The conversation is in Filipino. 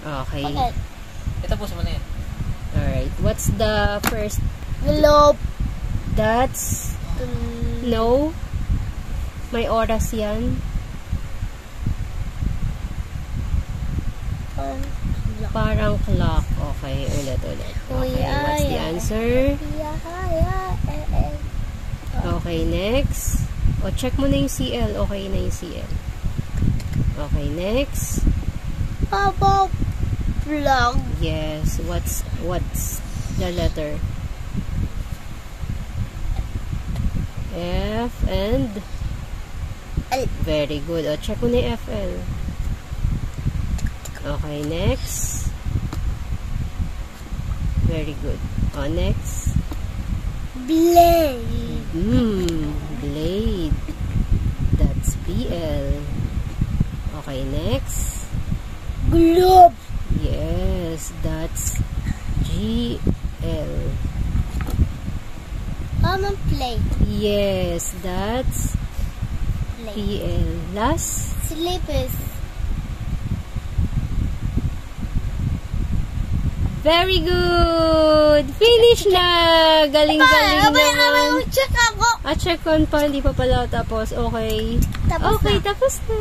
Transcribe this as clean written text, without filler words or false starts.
Okay. Bakit? Tapos mo na yan. Alright. What's the first? Globe. That's... No. May oras yan. Parang clock. Okay. Ulit. Okay. What's the answer? Okay. Next. O, check mo na yung CL. Okay na yung CL. Okay. Next. Papa vlog. Yes. What's the letter? F and L. Very good. O, check mo na yung FL. Okay, next. Very good. O, next. Blade. Blade. That's BL. Okay, next. Globe. Yes, that's GL. Plate. Yes, that's PL. Last? Slippers. Very good! Finish na! Galing-galing naman. Check ako. Check on pa. Hindi pa pala tapos. Okay. Tapos Okay, na. tapos na.